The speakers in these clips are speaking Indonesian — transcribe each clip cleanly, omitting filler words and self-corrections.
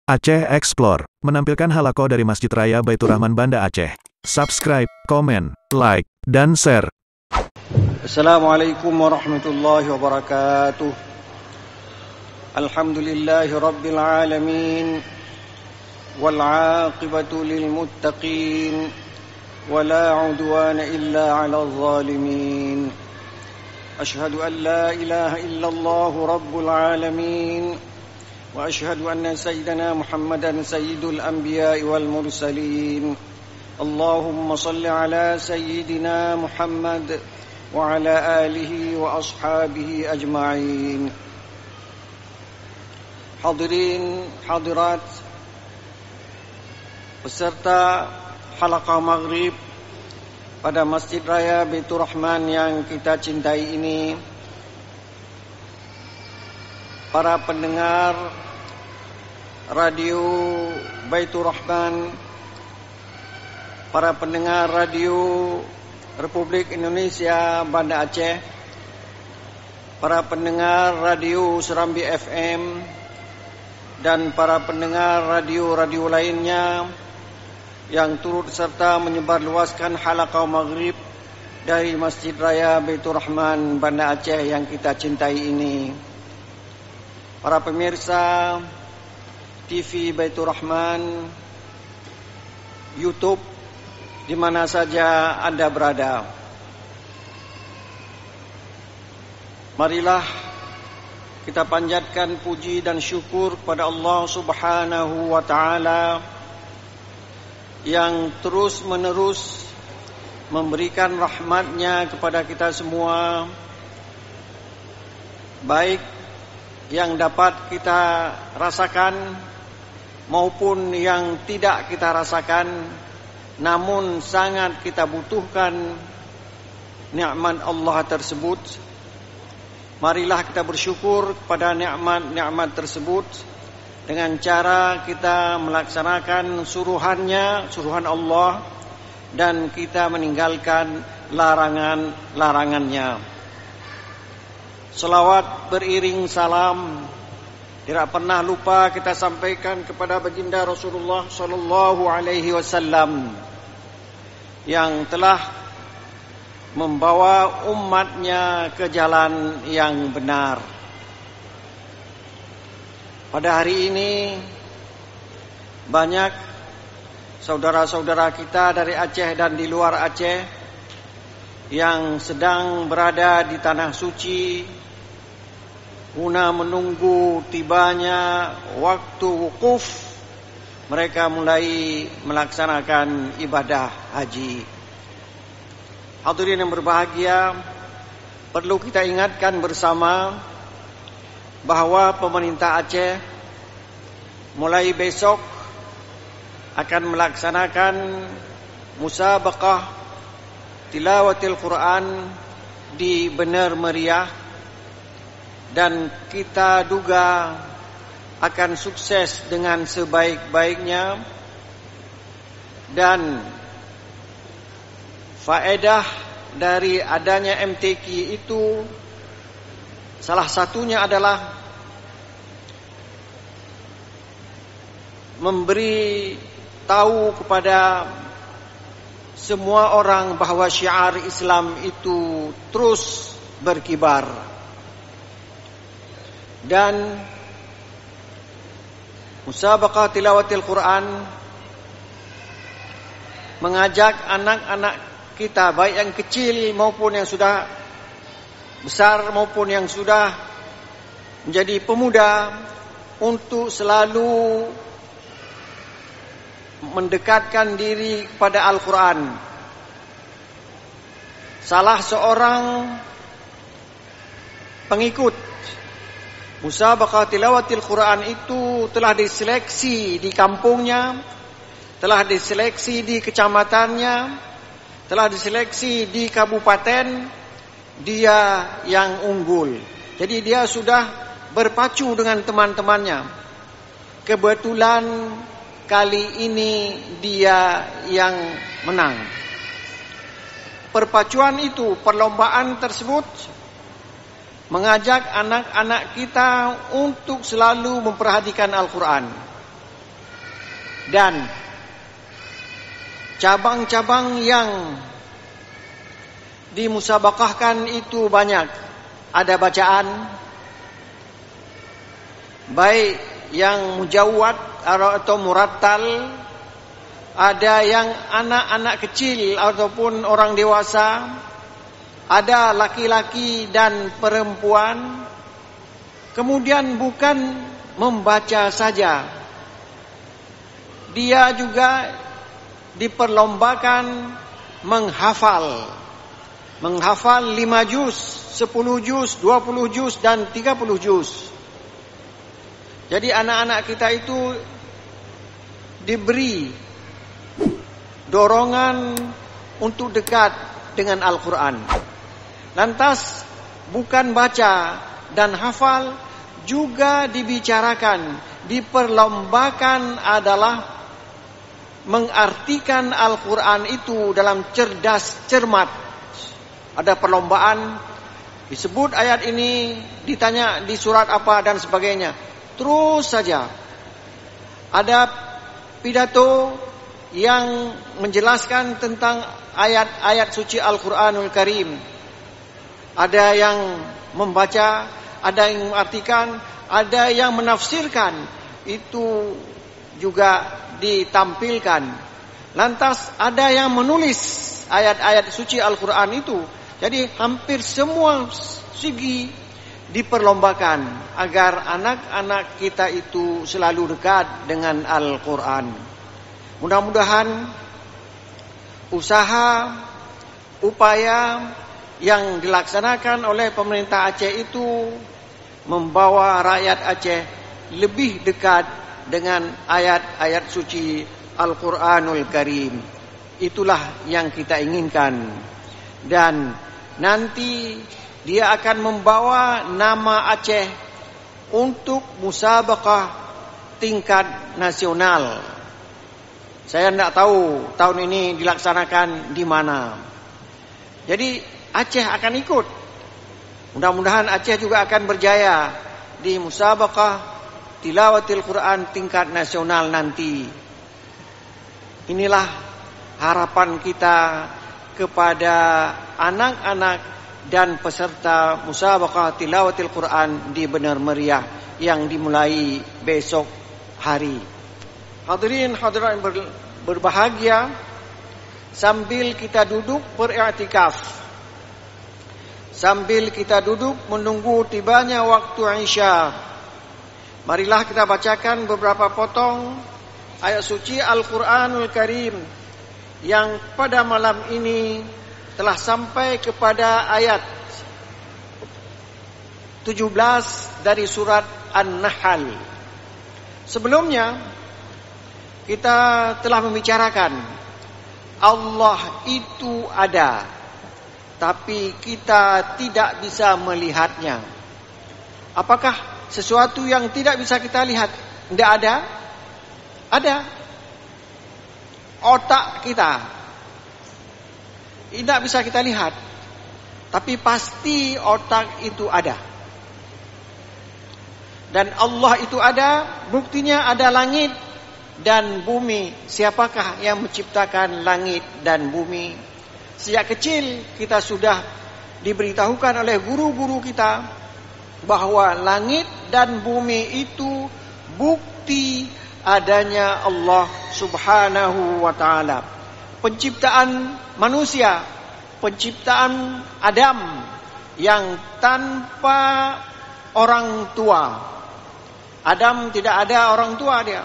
Aceh Explore menampilkan halaqah dari Masjid Raya Baitur Rahman Banda Aceh. Subscribe, komen, like, dan share. Assalamualaikum warahmatullahi wabarakatuh. Alhamdulillahi rabbil alamin. Wal aqibatu lil muttaqin. Wala udwana illa 'alal zalimin. Ashhadu an la ilaha illallah rabbul alamin. وأشهد أن سيدنا محمدا سيد الأنبياء والمرسلين اللهم صل على سيدنا محمد وعلى آله وأصحابه أجمعين. Hadirin hadirat peserta halaqah maghrib pada Masjid Raya Baitur Rahman yang kita cintai ini, para pendengar radio Baitur Rahman, para pendengar radio Republik Indonesia Banda Aceh, para pendengar radio Serambi FM, dan para pendengar radio-radio lainnya yang turut serta menyebarluaskan halaqah maghrib dari Masjid Raya Baitur Rahman Banda Aceh yang kita cintai ini. Para pemirsa TV Baitur Rahman, YouTube, di mana saja Anda berada, marilah kita panjatkan puji dan syukur kepada Allah Subhanahu wa Ta'ala yang terus-menerus memberikan rahmatnya kepada kita semua, baik yang dapat kita rasakan maupun yang tidak kita rasakan, namun sangat kita butuhkan nikmat Allah tersebut. Marilah kita bersyukur kepada nikmat-nikmat tersebut dengan cara kita melaksanakan suruhan Allah dan kita meninggalkan larangannya. Selawat beriring salam tidak pernah lupa kita sampaikan kepada baginda Rasulullah sallallahu alaihi wasallam yang telah membawa umatnya ke jalan yang benar. Pada hari ini banyak saudara-saudara kita dari Aceh dan di luar Aceh yang sedang berada di tanah suci guna menunggu tibanya waktu wukuf mereka mulai melaksanakan ibadah haji. Hadirin yang berbahagia, perlu kita ingatkan bersama bahwa pemerintah Aceh mulai besok akan melaksanakan musabaqah tilawatil Quran di Bener Meriah, dan kita duga akan sukses dengan sebaik-baiknya. Dan faedah dari adanya MTQ itu salah satunya adalah memberi tahu kepada semua orang bahwa syiar Islam itu terus berkibar. Dan musabaqah tilawatil Quran mengajak anak-anak kita, baik yang kecil maupun yang sudah besar maupun yang sudah menjadi pemuda, untuk selalu mendekatkan diri kepada Al-Quran. Salah seorang pengikut musabaqah tilawatil Quran itu telah diseleksi di kampungnya, telah diseleksi di kecamatannya, telah diseleksi di kabupaten, dia yang unggul. Jadi dia sudah berpacu dengan teman-temannya. Kebetulan kali ini dia yang menang. Perpacuan itu, perlombaan tersebut mengajak anak-anak kita untuk selalu memperhatikan Al-Quran. Dan cabang-cabang yang dimusabaqahkan itu banyak. Ada bacaan, baik yang mujawwad atau murattal, ada yang anak-anak kecil ataupun orang dewasa, ada laki-laki dan perempuan. Kemudian bukan membaca saja, dia juga diperlombakan menghafal 5 juz, 10 juz, 20 juz dan 30 juz. Jadi anak-anak kita itu diberi dorongan untuk dekat dengan Al-Quran. Lantas bukan baca dan hafal, juga dibicarakan, diperlombakan adalah mengartikan Al-Quran itu dalam cerdas cermat. Ada perlombaan, disebut ayat ini, ditanya di surat apa dan sebagainya. Terus saja. Ada pidato yang menjelaskan tentang ayat-ayat suci Al-Quranul Karim. Ada yang membaca, ada yang mengartikan, ada yang menafsirkan. Itu juga ditampilkan. Lantas ada yang menulis ayat-ayat suci Al-Quran itu. Jadi hampir semua segi diperlombakan agar anak-anak kita itu selalu dekat dengan Al-Quran. Mudah-mudahan usaha, upaya yang dilaksanakan oleh pemerintah Aceh itu membawa rakyat Aceh lebih dekat dengan ayat-ayat suci Al-Quranul Karim. Itulah yang kita inginkan. Dan nanti dia akan membawa nama Aceh untuk musabaqah tingkat nasional. Saya tidak tahu tahun ini dilaksanakan di mana. Jadi Aceh akan ikut. Mudah-mudahan Aceh juga akan berjaya di musabaqah tilawatil Quran tingkat nasional nanti. Inilah harapan kita kepada anak-anak dan peserta musabaqah tilawatil Quran di Benar Meriah yang dimulai besok hari. Hadirin hadirat berbahagia, sambil kita duduk beriktikaf, sambil kita duduk menunggu tibanya waktu Isya, marilah kita bacakan beberapa potong ayat suci Al-Quranul Karim yang pada malam ini telah sampai kepada ayat 17 dari surat An-Nahl. Sebelumnya kita telah membicarakan Allah itu ada, tapi kita tidak bisa melihatnya. Apakah sesuatu yang tidak bisa kita lihat? Tidak ada? Ada. Otak kita tidak bisa kita lihat, tapi pasti otak itu ada. Dan Allah itu ada, buktinya ada langit dan bumi. Siapakah yang menciptakan langit dan bumi? Sejak kecil kita sudah diberitahukan oleh guru-guru kita bahwa langit dan bumi itu bukti adanya Allah Subhanahu wa ta'ala. Penciptaan manusia, penciptaan Adam yang tanpa orang tua. Adam tidak ada orang tua dia.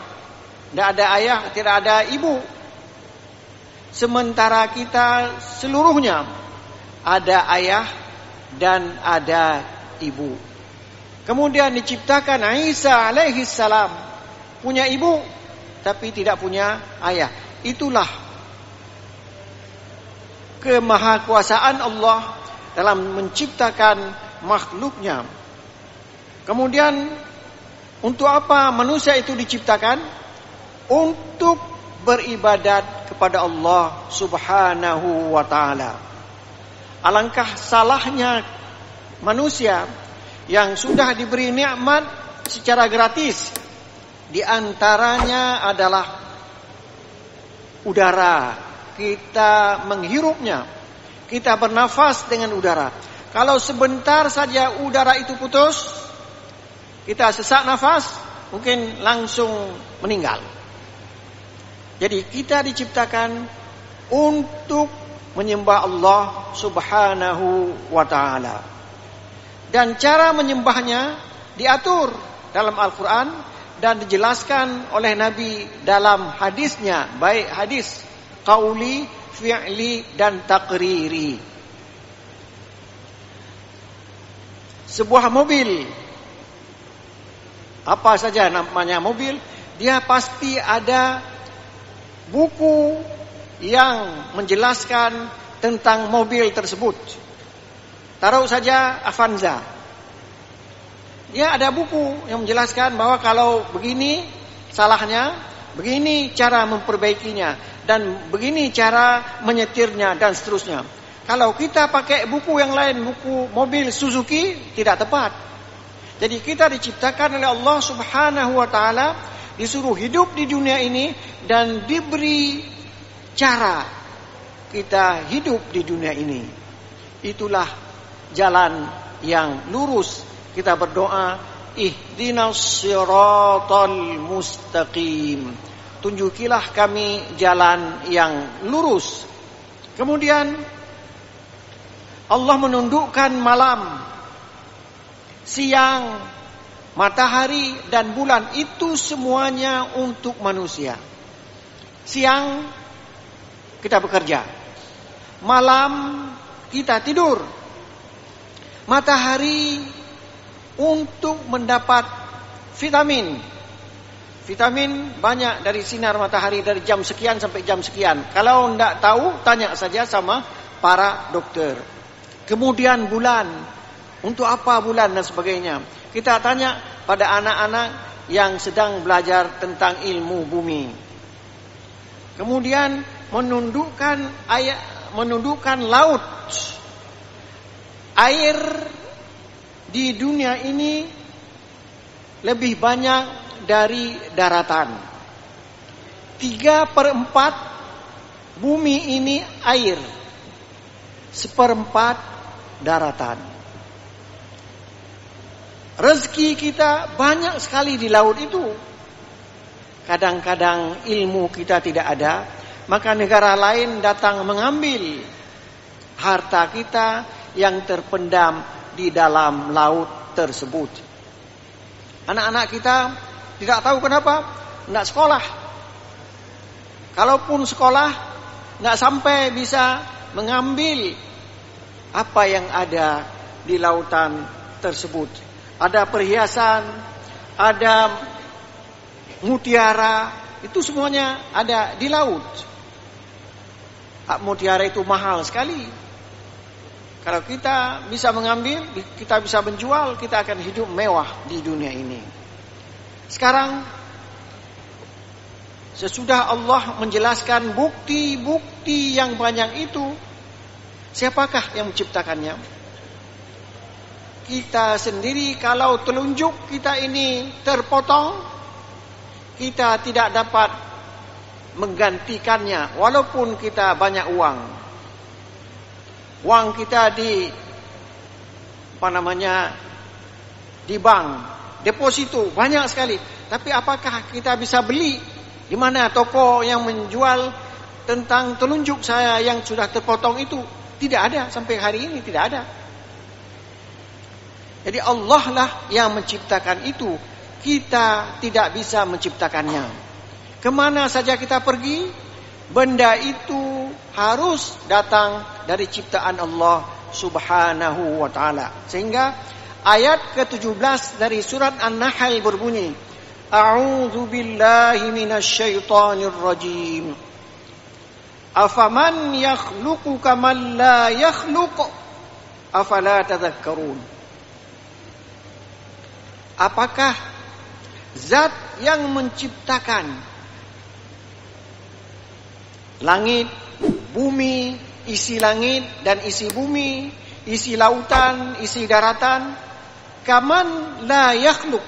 Tidak ada ayah, tidak ada ibu. Sementara kita seluruhnya ada ayah dan ada ibu. Kemudian diciptakan Isa alaihi salam, punya ibu tapi tidak punya ayah. Itulah kemahakuasaan Allah dalam menciptakan makhluknya. Kemudian untuk apa manusia itu diciptakan? Untuk beribadat kepada Allah Subhanahu wa ta'ala. Alangkah salahnya manusia yang sudah diberi nikmat secara gratis. Di antaranya adalah udara, kita menghirupnya, kita bernafas dengan udara. Kalau sebentar saja udara itu putus, kita sesak nafas, mungkin langsung meninggal. Jadi kita diciptakan untuk menyembah Allah Subhanahu wa ta'ala. Dan cara menyembahnya diatur dalam Al-Quran dan dijelaskan oleh Nabi dalam hadisnya, baik hadis qauli, fi'li, dan taqriri. Sebuah mobil, apa saja namanya mobil, dia pasti ada buku yang menjelaskan tentang mobil tersebut. Taruh saja Avanza. Ya, ada buku yang menjelaskan bahwa kalau begini salahnya, begini cara memperbaikinya, dan begini cara menyetirnya, dan seterusnya. Kalau kita pakai buku yang lain, buku mobil Suzuki, tidak tepat. Jadi kita diciptakan oleh Allah Subhanahu wa ta'ala, disuruh hidup di dunia ini, dan diberi cara kita hidup di dunia ini. Itulah jalan yang lurus. Kita berdoa, ihdinas siratal mustaqim. Tunjukilah kami jalan yang lurus. Kemudian Allah menundukkan malam, siang, matahari, dan bulan. Itu semuanya untuk manusia. Siang kita bekerja, malam kita tidur. Matahari untuk mendapat vitamin. Vitamin banyak dari sinar matahari dari jam sekian sampai jam sekian. Kalau tidak tahu, tanya saja sama para dokter. Kemudian bulan, untuk apa bulan dan sebagainya. Kita tanya pada anak-anak yang sedang belajar tentang ilmu bumi. Kemudian menundukkan laut. Air di dunia ini lebih banyak dari daratan. 3/4 bumi ini air, 1/4 daratan. Rezeki kita banyak sekali di laut itu. Kadang-kadang ilmu kita tidak ada, maka negara lain datang mengambil harta kita yang terpendam di dalam laut tersebut. Anak-anak kita tidak tahu kenapa tidak sekolah. Kalaupun sekolah, tidak sampai bisa mengambil apa yang ada di lautan tersebut. Ada perhiasan, ada mutiara, itu semuanya ada di laut. Mutiara itu mahal sekali. Kalau kita bisa mengambil, kita bisa menjual, kita akan hidup mewah di dunia ini. Sekarang, sesudah Allah menjelaskan bukti-bukti yang banyak itu, siapakah yang menciptakannya? Kita sendiri, kalau telunjuk kita ini terpotong, kita tidak dapat menggantikannya walaupun kita banyak uang. Uang kita di bank, deposito banyak sekali. Tapi apakah kita bisa beli? Di mana toko yang menjual tentang telunjuk saya yang sudah terpotong itu? Tidak ada, sampai hari ini tidak ada. Jadi Allah lah yang menciptakan itu. Kita tidak bisa menciptakannya. Kemana saja kita pergi, benda itu harus datang dari ciptaan Allah Subhanahu wa ta'ala. Sehingga ayat ke-17 dari surat An-Nahl berbunyi, A'udzu billahi minasyaitonir rajim. Afaman yakhluqu kaman la yakhluq afala tadhakkarun. Apakah zat yang menciptakan langit, bumi, isi langit dan isi bumi, isi lautan, isi daratan, kaman la yakhluq,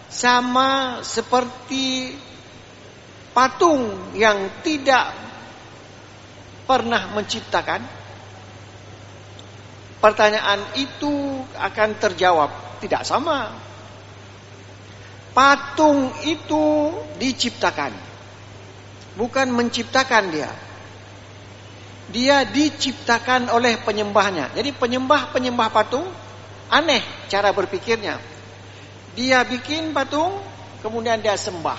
sama seperti patung yang tidak pernah menciptakan? Pertanyaan itu akan terjawab, tidak sama. Patung itu diciptakan, bukan menciptakan dia. Dia diciptakan oleh penyembahnya. Jadi penyembah patung aneh cara berpikirnya. Dia bikin patung, kemudian dia sembah.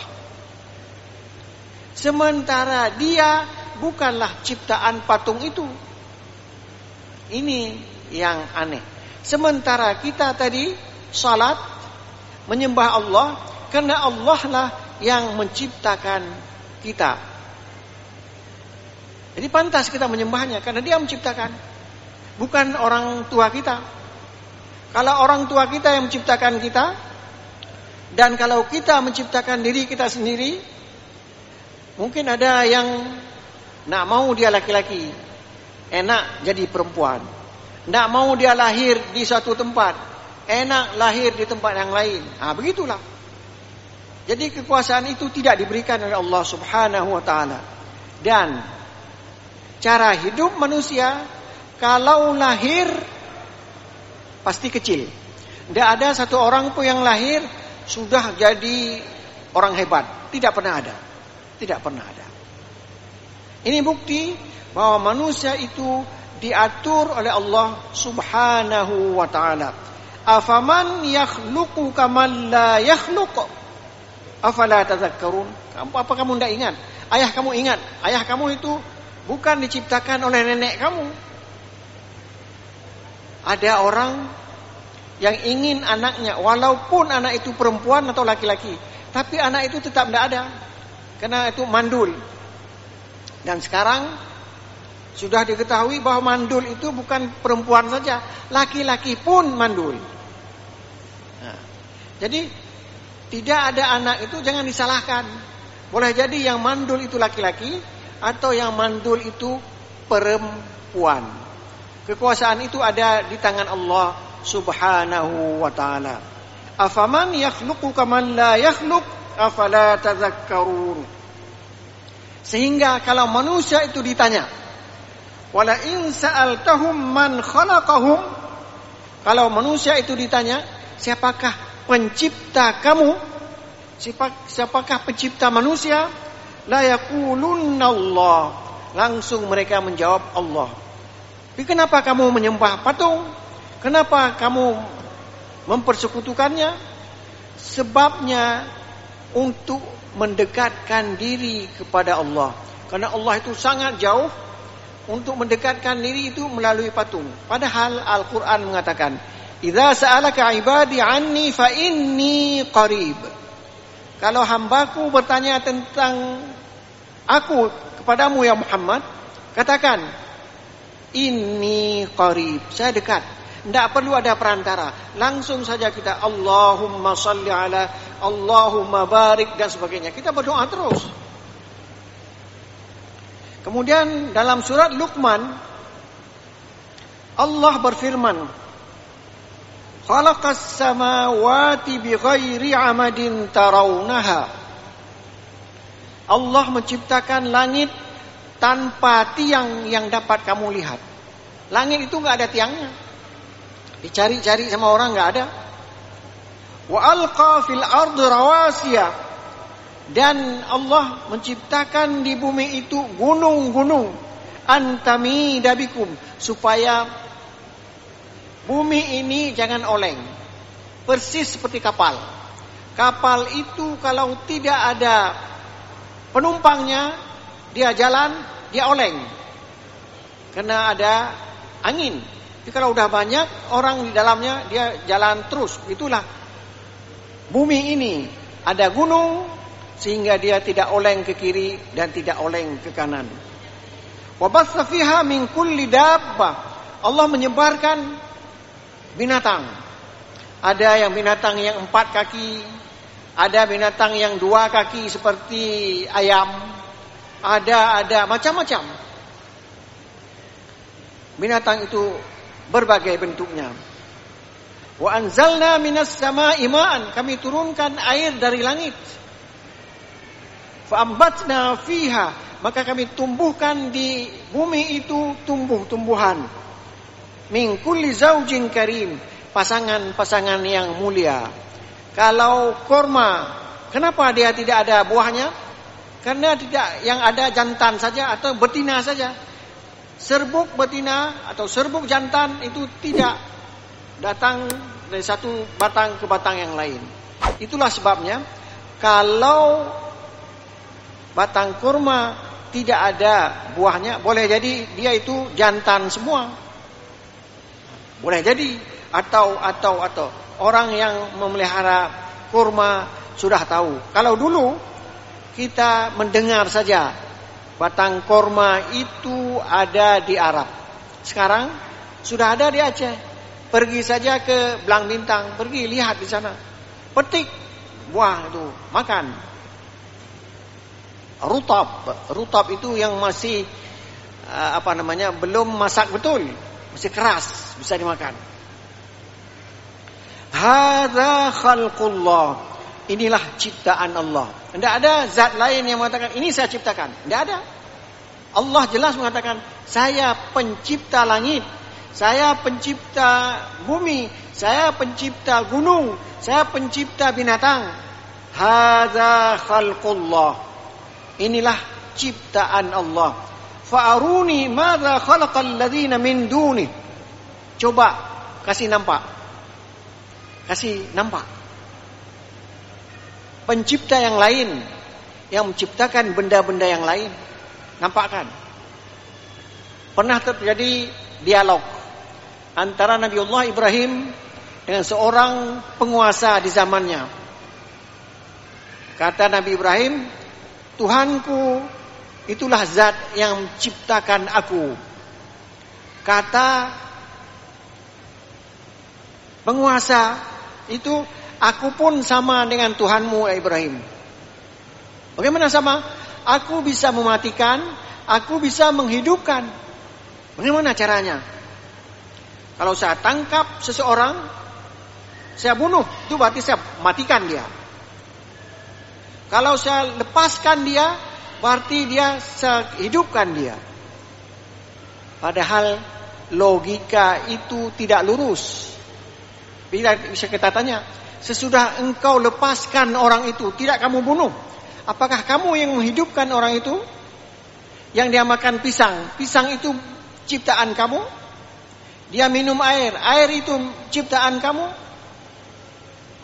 Sementara dia bukanlah ciptaan patung itu. Ini yang aneh. Sementara kita tadi salat menyembah Allah karena Allah lah yang menciptakan kita. Jadi pantas kita menyembahnya karena dia menciptakan, bukan orang tua kita. Kalau orang tua kita yang menciptakan kita, dan kalau kita menciptakan diri kita sendiri, mungkin ada yang nak mau dia laki-laki, enak jadi perempuan. Nak mau dia lahir di suatu tempat, enak lahir di tempat yang lain. Begitulah. Jadi kekuasaan itu tidak diberikan oleh Allah Subhanahu wa taala. Dan cara hidup manusia kalau lahir pasti kecil. Tidak ada satu orang pun yang lahir sudah jadi orang hebat. Tidak pernah ada. Tidak pernah ada. Ini bukti bahwa manusia itu diatur oleh Allah Subhanahu wa taala. Afaman yakhluqu kaman la yakhluq? Afala tadhakkarun? Apa kamu tidak ingat? Ayah kamu ingat? Ayah kamu itu bukan diciptakan oleh nenek kamu. Ada orang yang ingin anaknya, walaupun anak itu perempuan atau laki-laki, tapi anak itu tetap tidak ada, karena itu mandul. Dan sekarang sudah diketahui bahwa mandul itu bukan perempuan saja, laki-laki pun mandul. Jadi tidak ada anak itu jangan disalahkan. Boleh jadi yang mandul itu laki-laki atau yang mandul itu perempuan. Kekuasaan itu ada di tangan Allah Subhanahu wa taala. Afaman yakhluqu kaman la yakhluq afala tadhakkarun. Sehingga kalau manusia itu ditanya, wala in sa'altahum man khalaqahum, kalau manusia itu ditanya, siapakah pencipta kamu? Siapakah pencipta manusia? La yaqulunna Allah. Langsung mereka menjawab Allah. Tapi kenapa kamu menyembah patung? Kenapa kamu mempersekutukannya? Sebabnya untuk mendekatkan diri kepada Allah. Karena Allah itu sangat jauh. Untuk mendekatkan diri itu melalui patung. Padahal Al-Quran mengatakan, idza sa'alaka ibadi anni fa inni qarib. Kalau hambaku bertanya tentang aku kepadamu ya Muhammad, katakan inni qarib, saya dekat. Tidak perlu ada perantara, langsung saja kita Allahumma salli ala, Allahumma barik dan sebagainya. Kita berdoa terus. Kemudian dalam surat Luqman Allah berfirman, khalaqas samawati bighairi amadin tarawunaha. Allah menciptakan langit tanpa tiang yang dapat kamu lihat. Langit itu enggak ada tiangnya. Dicari-cari sama orang enggak ada. Wa alqa fil ardi rawasiya. Dan Allah menciptakan di bumi itu gunung-gunung antamida bikum, supaya bumi ini jangan oleng. Persis seperti kapal. Kapal itu kalau tidak ada penumpangnya, dia jalan, dia oleng. Karena ada angin. Tapi kalau udah banyak orang di dalamnya, dia jalan terus. Itulah bumi ini. Ada gunung, sehingga dia tidak oleng ke kiri dan tidak oleng ke kanan. Wa batsa fiha min kulli dabbah. Allah menyebarkan binatang. Ada yang binatang yang 4 kaki, ada binatang yang 2 kaki seperti ayam, ada macam-macam. Binatang itu berbagai bentuknya. Wa anzalna minas samaa'i ma'an, kami turunkan air dari langit. Fa ambatna fiha maka kami tumbuhkan di bumi itu tumbuh-tumbuhan. Min kulli zaujin karim, pasangan-pasangan yang mulia. Kalau kurma, kenapa dia tidak ada buahnya? Karena tidak, yang ada jantan saja atau betina saja. Serbuk betina atau serbuk jantan itu tidak datang dari satu batang ke batang yang lain. Itulah sebabnya kalau batang kurma tidak ada buahnya, boleh jadi dia itu jantan semua. Boleh jadi atau orang yang memelihara kurma sudah tahu. Kalau dulu kita mendengar saja batang kurma itu ada di Arab. Sekarang sudah ada di Aceh. Pergi saja ke Belang Bintang, pergi lihat di sana. Petik buah itu, makan. Rutab itu yang masih belum masak betul, masih keras, bisa dimakan. Hadza khalqullah. Inilah ciptaan Allah. Tidak ada zat lain yang mengatakan ini saya ciptakan. Tidak ada. Allah jelas mengatakan saya pencipta langit, saya pencipta bumi, saya pencipta gunung, saya pencipta binatang. Hadza khalqullah. Inilah ciptaan Allah. Fa'aruni madza khalaqal ladzina min duni. Coba kasih nampak. Pencipta yang lain yang menciptakan benda-benda yang lain. Nampakkan. Pernah terjadi dialog antara Nabiullah Ibrahim dengan seorang penguasa di zamannya. Kata Nabi Ibrahim, Tuhanku itulah zat yang menciptakan aku. Kata penguasa itu, aku pun sama dengan Tuhanmu Ibrahim. Bagaimana sama? Aku bisa mematikan, aku bisa menghidupkan. Bagaimana caranya? Kalau saya tangkap seseorang, saya bunuh, itu berarti saya matikan dia. Kalau saya lepaskan dia, berarti saya hidupkan dia. Padahal logika itu tidak lurus. Bisa kita tanya, sesudah engkau lepaskan orang itu, tidak kamu bunuh, apakah kamu yang menghidupkan orang itu? Yang dia makan pisang, pisang itu ciptaan kamu? Dia minum air, air itu ciptaan kamu?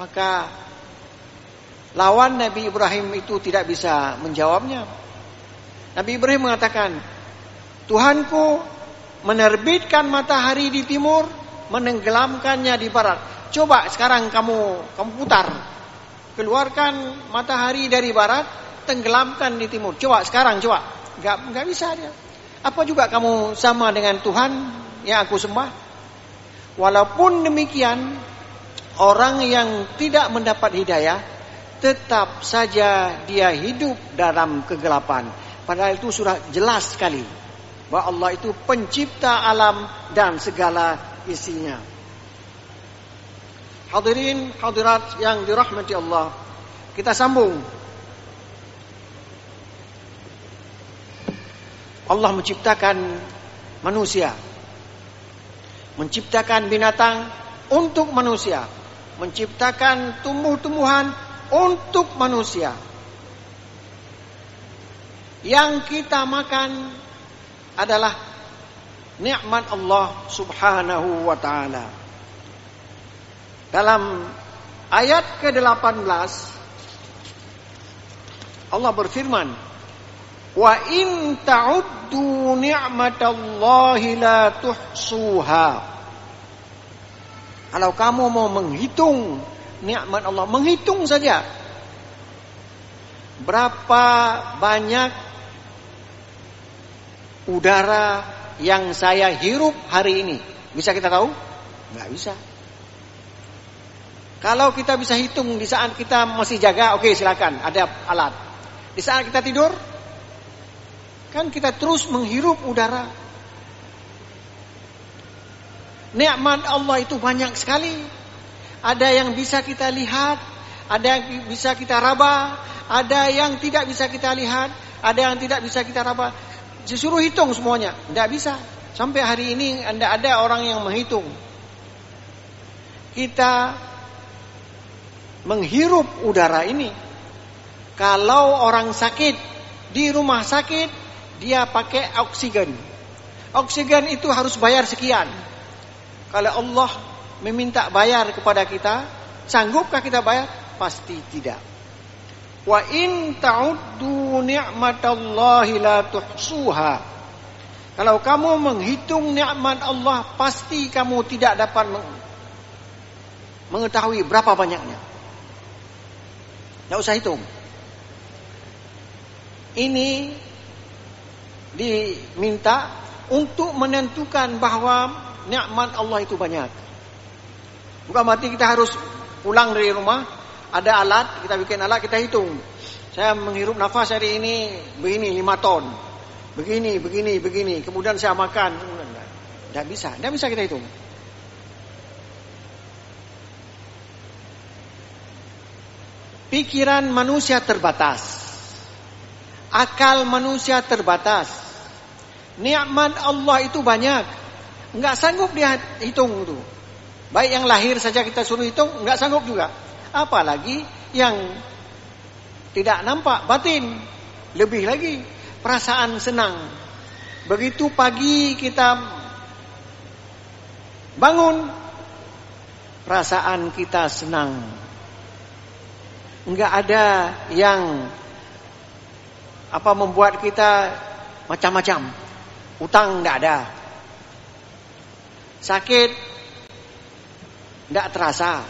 Maka lawan Nabi Ibrahim itu tidak bisa menjawabnya. Nabi Ibrahim mengatakan, Tuhanku menerbitkan matahari di timur, menenggelamkannya di barat. Coba sekarang kamu putar, keluarkan matahari dari barat, tenggelamkan di timur. Coba sekarang, coba. Enggak bisa dia. Apa juga kamu sama dengan Tuhan yang aku sembah? Walaupun demikian, orang yang tidak mendapat hidayah tetap saja dia hidup dalam kegelapan. Padahal itu sudah jelas sekali bahwa Allah itu pencipta alam dan segala isinya. Hadirin hadirat yang dirahmati Allah, kita sambung. Allah menciptakan manusia, menciptakan binatang untuk manusia, menciptakan tumbuh-tumbuhan untuk manusia. Yang kita makan adalah nikmat Allah Subhanahu wa ta'ala. Dalam ayat ke-18 Allah berfirman, wa in ta'uddu ni'matallahi la tuhsuha. Kalau kamu mau menghitung nikmat Allah, menghitung saja berapa banyak udara yang saya hirup hari ini, bisa kita tahu? Nggak bisa. Kalau kita bisa hitung di saat kita masih jaga, oke, silakan, ada alat. Di saat kita tidur, kan kita terus menghirup udara. Nikmat Allah itu banyak sekali. Ada yang bisa kita lihat, ada yang bisa kita raba, ada yang tidak bisa kita lihat, ada yang tidak bisa kita raba. Disuruh hitung semuanya, tidak bisa. Sampai hari ini tidak ada orang yang menghitung. Kita menghirup udara ini. Kalau orang sakit di rumah sakit, dia pakai oksigen. Oksigen itu harus bayar sekian. Kalau Allah meminta bayar kepada kita, sanggupkah kita bayar? Pasti tidak. Wa in ta'uddu ni'matallahi la tuhsuha. Kalau kamu menghitung nikmat Allah, pasti kamu tidak dapat mengetahui berapa banyaknya. Tidak usah hitung. Ini diminta untuk menentukan bahwa nikmat Allah itu banyak. Bukan berarti kita harus pulang dari rumah, ada alat, kita bikin alat, kita hitung. Saya menghirup nafas hari ini begini 5 ton. Begini. Kemudian saya makan. Tidak bisa kita hitung. Pikiran manusia terbatas. Akal manusia terbatas. Nikmat Allah itu banyak. Enggak sanggup dia hitung itu. Baik yang lahir saja kita suruh hitung, enggak sanggup juga. Apalagi yang tidak nampak, batin. Lebih lagi perasaan senang. Begitu pagi kita bangun, perasaan kita senang. Enggak ada yang membuat kita macam-macam. Utang enggak ada. Sakit tidak terasa.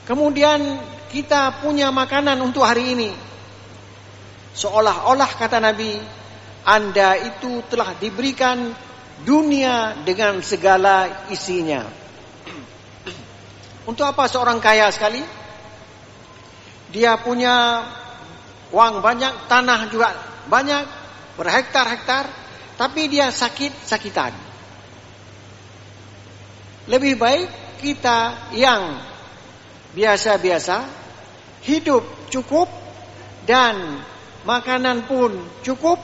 Kemudian kita punya makanan untuk hari ini. Seolah-olah kata Nabi, Anda itu telah diberikan dunia dengan segala isinya. Untuk apa seorang kaya sekali? Dia punya uang banyak, tanah juga banyak, berhektar-hektar, tapi dia sakit-sakitan. Lebih baik kita yang biasa-biasa, hidup cukup dan makanan pun cukup.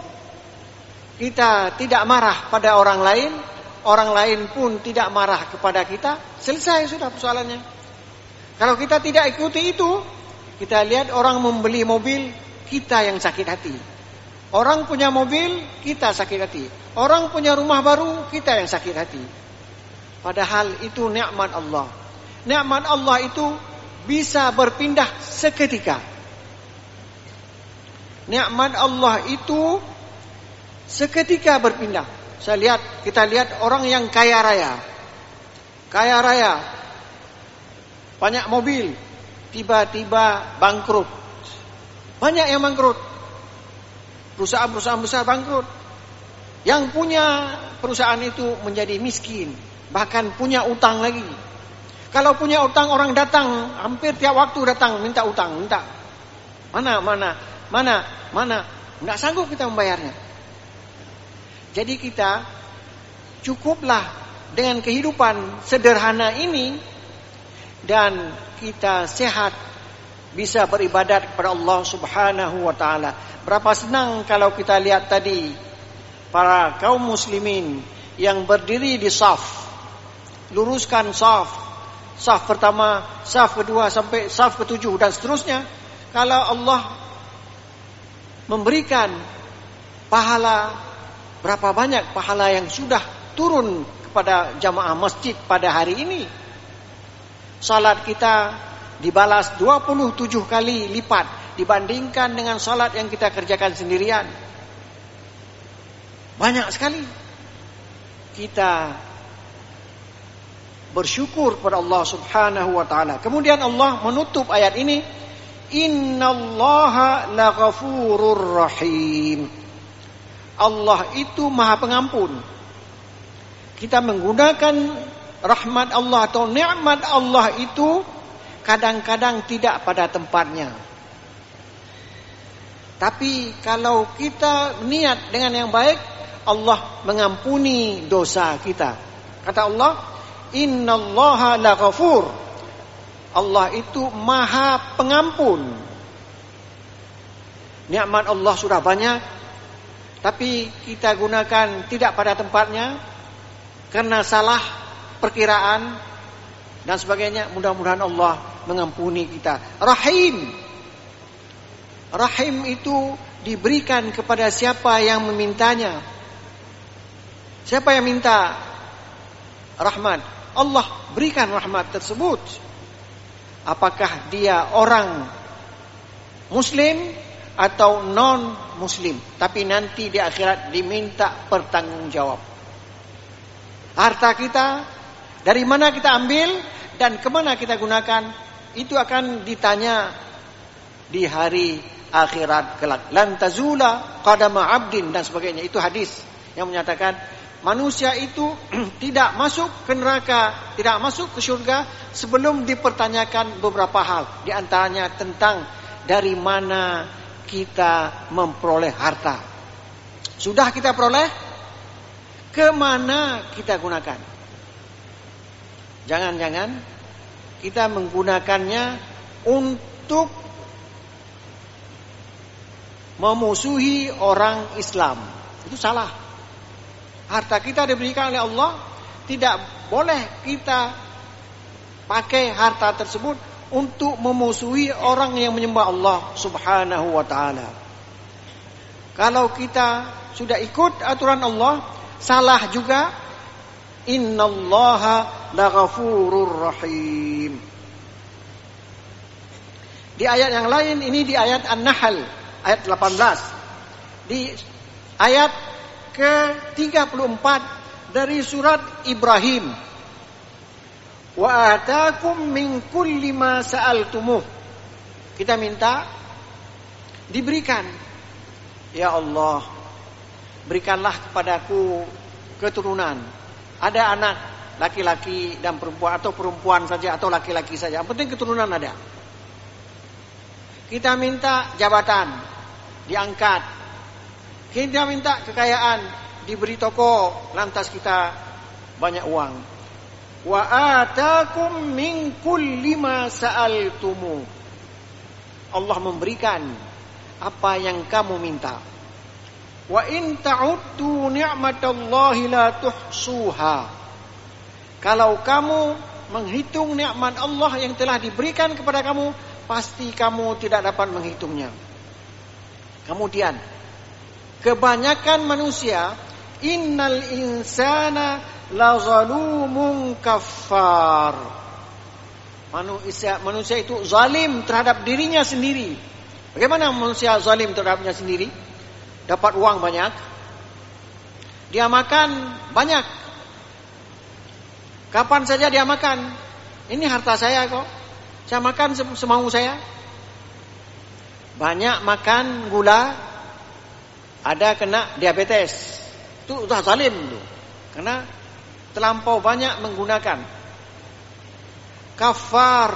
Kita tidak marah pada orang lain pun tidak marah kepada kita. Selesai sudah persoalannya. Kalau kita tidak ikuti itu, kita lihat orang membeli mobil, kita yang sakit hati. Orang punya mobil, kita sakit hati. Orang punya rumah baru, kita yang sakit hati. Padahal itu nikmat Allah. Nikmat Allah itu bisa berpindah seketika. Nikmat Allah itu seketika berpindah. Kita lihat orang yang kaya raya, banyak mobil, tiba-tiba bangkrut. Banyak yang bangkrut. Perusahaan-perusahaan besar bangkrut. Yang punya perusahaan itu menjadi miskin, bahkan punya utang lagi. Kalau punya utang, orang datang hampir tiap waktu datang minta utang, minta. Mana? Enggak sanggup kita membayarnya. Jadi kita cukuplah dengan kehidupan sederhana ini dan kita sehat, bisa beribadat kepada Allah Subhanahu wa taala. Berapa senang kalau kita lihat tadi para kaum muslimin yang berdiri di saf, luruskan saf pertama, saf kedua sampai saf ketujuh dan seterusnya. Kalau Allah memberikan pahala, berapa banyak pahala yang sudah turun kepada jamaah masjid pada hari ini. Salat kita dibalas 27 kali lipat dibandingkan dengan salat yang kita kerjakan sendirian. Banyak sekali. Kita bersyukur kepada Allah Subhanahu wa taala. Kemudian Allah menutup ayat ini, innallaha laghafurur rahim. Allah itu Maha Pengampun. Kita menggunakan rahmat Allah atau nikmat Allah itu kadang-kadang tidak pada tempatnya. Tapi kalau kita niat dengan yang baik, Allah mengampuni dosa kita. Kata Allah, innallaha laghafur. Allah itu Maha Pengampun. Nikmat Allah sudah banyak, tapi kita gunakan tidak pada tempatnya karena salah perkiraan dan sebagainya. Mudah-mudahan Allah mengampuni kita. Rahim. Rahim itu diberikan kepada siapa yang memintanya. Siapa yang minta rahmat, Allah berikan rahmat tersebut. Apakah dia orang Muslim atau non Muslim, tapi nanti di akhirat diminta pertanggungjawab. Harta kita dari mana kita ambil dan kemana kita gunakan, itu akan ditanya di hari akhirat kelak. Lan tazula qadama abdin dan sebagainya. Itu hadis yang menyatakan manusia itu tidak masuk ke neraka, tidak masuk ke surga sebelum dipertanyakan beberapa hal. Di antaranya tentang dari mana kita memperoleh harta. Sudah kita peroleh, kemana kita gunakan? Jangan-jangan kita menggunakannya untuk memusuhi orang Islam. Itu salah. Harta kita diberikan oleh Allah, tidak boleh kita pakai harta tersebut untuk memusuhi orang yang menyembah Allah Subhanahu wa ta'ala. Kalau kita sudah ikut aturan Allah, salah juga. Innallaha laghafurur rahim. Di ayat yang lain, ini di ayat An-Nahl ayat 18. Di ayat ke-34 dari surat Ibrahim. Wa atakum min kulli ma sa'altumuh. Kita minta diberikan. Ya Allah, berikanlah kepadaku keturunan. Ada anak laki-laki dan perempuan, atau perempuan saja atau laki-laki saja. Yang penting keturunan ada. Kita minta jabatan diangkat. Kita minta kekayaan, diberi toko, lantas kita banyak uang. Wa atakum min kulli ma sa'altumu. Allah memberikan apa yang kamu minta. Wa in ta'uddu ni'matallahi la tuhsuha. Kalau kamu menghitung nikmat Allah yang telah diberikan kepada kamu, pasti kamu tidak dapat menghitungnya. Kemudian, kebanyakan manusia, innal insana la zalumun kafar. Manusia itu zalim terhadap dirinya sendiri. Bagaimana manusia zalim terhadapnya sendiri? Dapat uang banyak, dia makan banyak. Kapan saja dia makan. Ini harta saya kok, saya makan semau saya. Banyak makan gula, ada kena diabetes. Itu sudah zalim tuh. Karena terlampau banyak menggunakan. Kafar.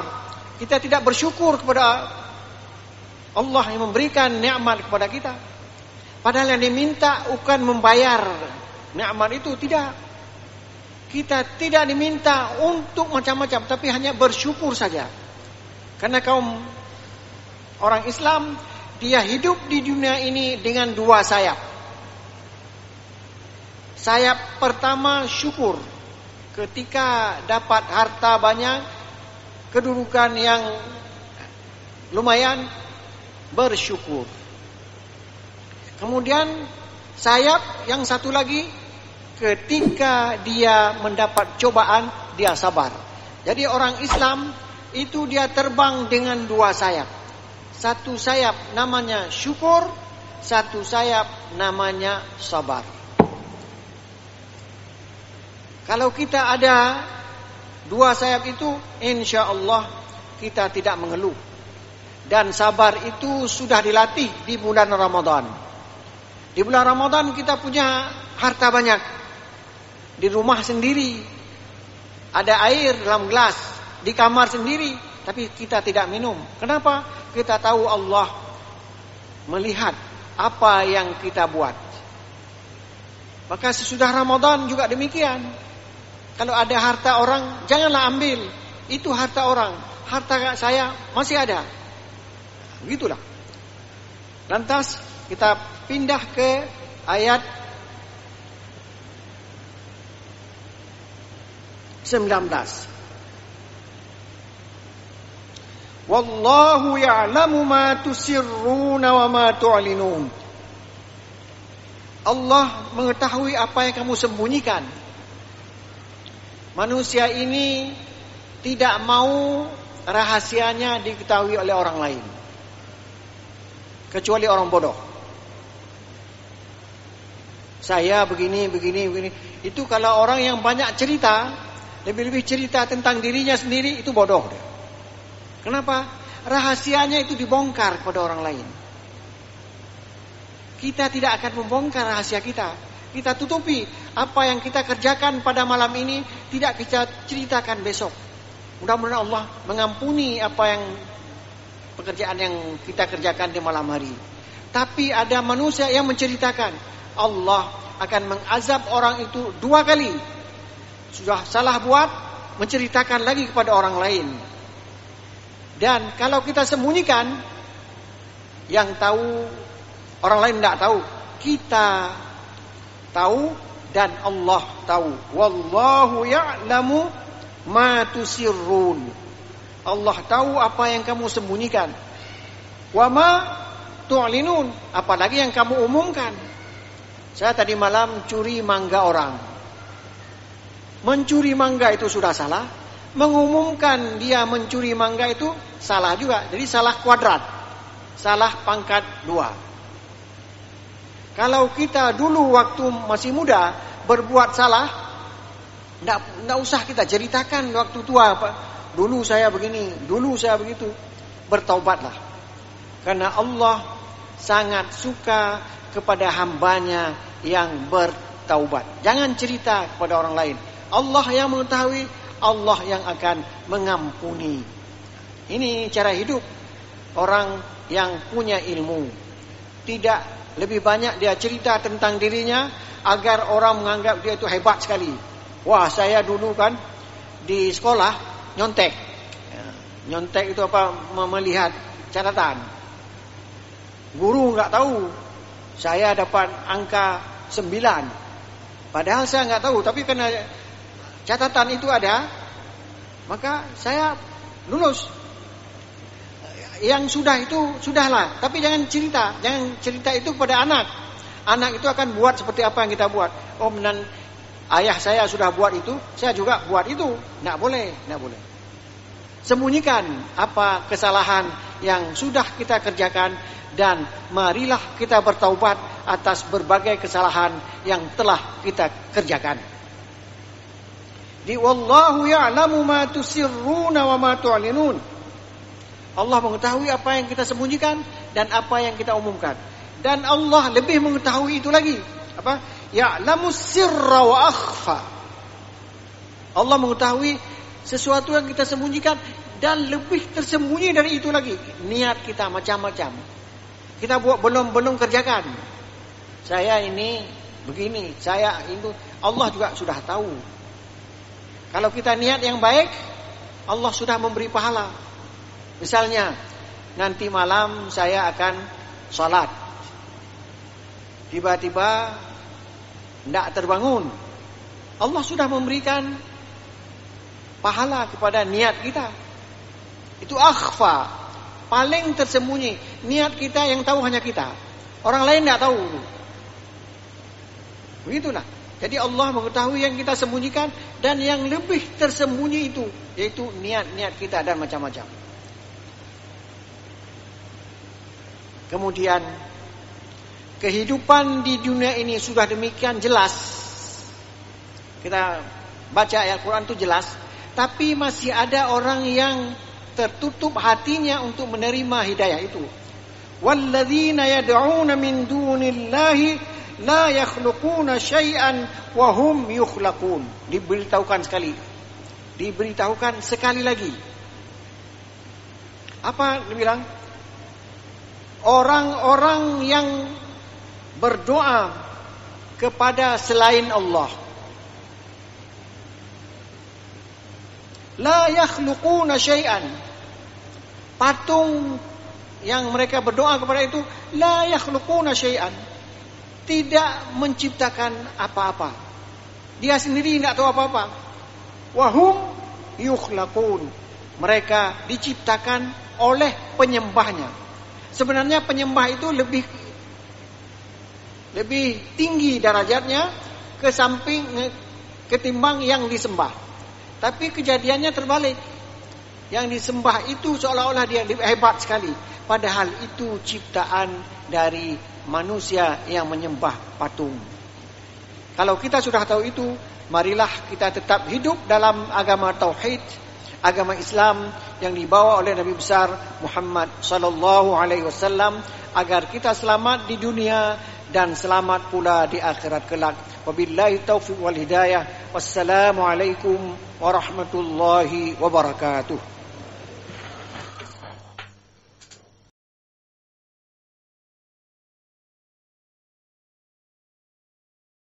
Kita tidak bersyukur kepada Allah yang memberikan nikmat kepada kita. Padahal yang diminta bukan membayar nikmat itu, tidak. Kita tidak diminta untuk macam-macam, tapi hanya bersyukur saja. Karena kaum orang Islam, dia hidup di dunia ini dengan dua sayap. Sayap pertama syukur. Ketika dapat harta banyak, kedudukan yang lumayan, bersyukur. Kemudian sayap yang satu lagi, ketika dia mendapat cobaan, dia sabar. Jadi orang Islam itu dia terbang dengan dua sayap. Satu sayap namanya syukur, satu sayap namanya sabar. Kalau kita ada dua sayap itu, insya Allah kita tidak mengeluh. Dan sabar itu sudah dilatih di bulan Ramadan. Di bulan Ramadan kita punya harta banyak. Di rumah sendiri ada air dalam gelas, di kamar sendiri, tapi kita tidak minum. Kenapa? Kita tahu Allah melihat apa yang kita buat. Maka sesudah Ramadan juga demikian. Kalau ada harta orang, janganlah ambil. itu harta orang, harta saya masih ada. Begitulah. Lantas kita pindah ke ayat 19. Wallahu ya'lamu ma tusirruna wa ma tu'linun. Allah mengetahui apa yang kamu sembunyikan. Manusia ini tidak mau rahasianya diketahui oleh orang lain, kecuali orang bodoh. Saya begini. Itu kalau orang yang banyak cerita, lebih-lebih cerita tentang dirinya sendiri, itu bodoh. Kenapa? Rahasianya itu dibongkar kepada orang lain. Kita tidak akan membongkar rahasia kita. Kita tutupi apa yang kita kerjakan pada malam ini, tidak kita ceritakan besok. Mudah-mudahan Allah mengampuni apa yang pekerjaan yang kita kerjakan di malam hari. Tapi ada manusia yang menceritakan, Allah akan mengazab orang itu 2 kali. Sudah salah buat, menceritakan lagi kepada orang lain. Dan kalau kita sembunyikan, yang tahu orang lain tidak tahu, kita tahu dan Allah tahu. Wallahu ya'lamu ma tusirrun. Allah tahu apa yang kamu sembunyikan. Wa ma tu'linun, apalagi yang kamu umumkan. Saya tadi malam curi mangga orang. Mencuri mangga itu sudah salah. Mengumumkan dia mencuri mangga itu salah juga. Jadi salah kuadrat, salah pangkat 2. Kalau kita dulu waktu masih muda berbuat salah, tidak usah kita ceritakan waktu tua, Pak. Dulu saya begini, dulu saya begitu. Bertaubatlah, karena Allah sangat suka kepada hambanya yang bertaubat. Jangan cerita kepada orang lain. Allah yang mengetahui, Allah yang akan mengampuni. Ini cara hidup orang yang punya ilmu. Tidak lebih banyak dia cerita tentang dirinya agar orang menganggap dia itu hebat sekali. Wah, saya dulu kan di sekolah nyontek. Nyontek itu apa? Melihat catatan. Guru nggak tahu saya dapat angka 9. Padahal saya nggak tahu, tapi karena catatan itu ada, maka saya lulus. Yang sudah itu sudahlah, tapi jangan cerita itu kepada anak. Anak itu akan buat seperti apa yang kita buat. Oh, benar, ayah saya sudah buat itu, saya juga buat itu. Nggak boleh. Sembunyikan apa kesalahan yang sudah kita kerjakan, dan marilah kita bertaubat atas berbagai kesalahan yang telah kita kerjakan. Di wallahu ya'lamu ma tusirruna wa ma tu'linun. Allah mengetahui apa yang kita sembunyikan dan apa yang kita umumkan. Dan Allah lebih mengetahui itu lagi. Apa? Ya'lamu sirra wa akhfa. Allah mengetahui sesuatu yang kita sembunyikan dan lebih tersembunyi dari itu lagi. Niat kita macam-macam. Kita buat belum kerjakan. Saya ini begini, saya itu, Allah juga sudah tahu. Kalau kita niat yang baik, Allah sudah memberi pahala. Misalnya, nanti malam saya akan sholat. Tiba-tiba tidak terbangun. Allah sudah memberikan pahala kepada niat kita. Itu akhfa, paling tersembunyi. Niat kita yang tahu hanya kita. Orang lain tidak tahu. Begitulah. Jadi Allah mengetahui yang kita sembunyikan dan yang lebih tersembunyi itu, yaitu niat-niat kita dan macam-macam. Kemudian kehidupan di dunia ini sudah demikian jelas. Kita baca ayat Quran itu jelas, tapi masih ada orang yang tertutup hatinya untuk menerima hidayah itu. Walladzina yad'una min dunillahi la yakhluquna syai'an wa hum yukhlaqun. Diberitahukan sekali lagi. Apa dibilang? Orang-orang yang berdoa kepada selain Allah, La yakhluquna syai'an. Patung yang mereka berdoa kepada itu, la yakhluquna syai'an, tidak menciptakan apa-apa. Dia sendiri enggak tahu apa-apa. Wahum yukhlaqun. Mereka diciptakan oleh penyembahnya. Sebenarnya penyembah itu lebih tinggi derajatnya ketimbang yang disembah. Tapi kejadiannya terbalik. Yang disembah itu seolah-olah dia hebat sekali. Padahal itu ciptaan dari manusia yang menyembah patung. Kalau kita sudah tahu itu, marilah kita tetap hidup dalam agama tauhid, agama Islam yang dibawa oleh Nabi besar Muhammad sallallahu alaihi wasallam, agar kita selamat di dunia dan selamat pula di akhirat kelak. Wabillahi taufiq wal hidayah. Wassalamu alaikum warahmatullahi wabarakatuh.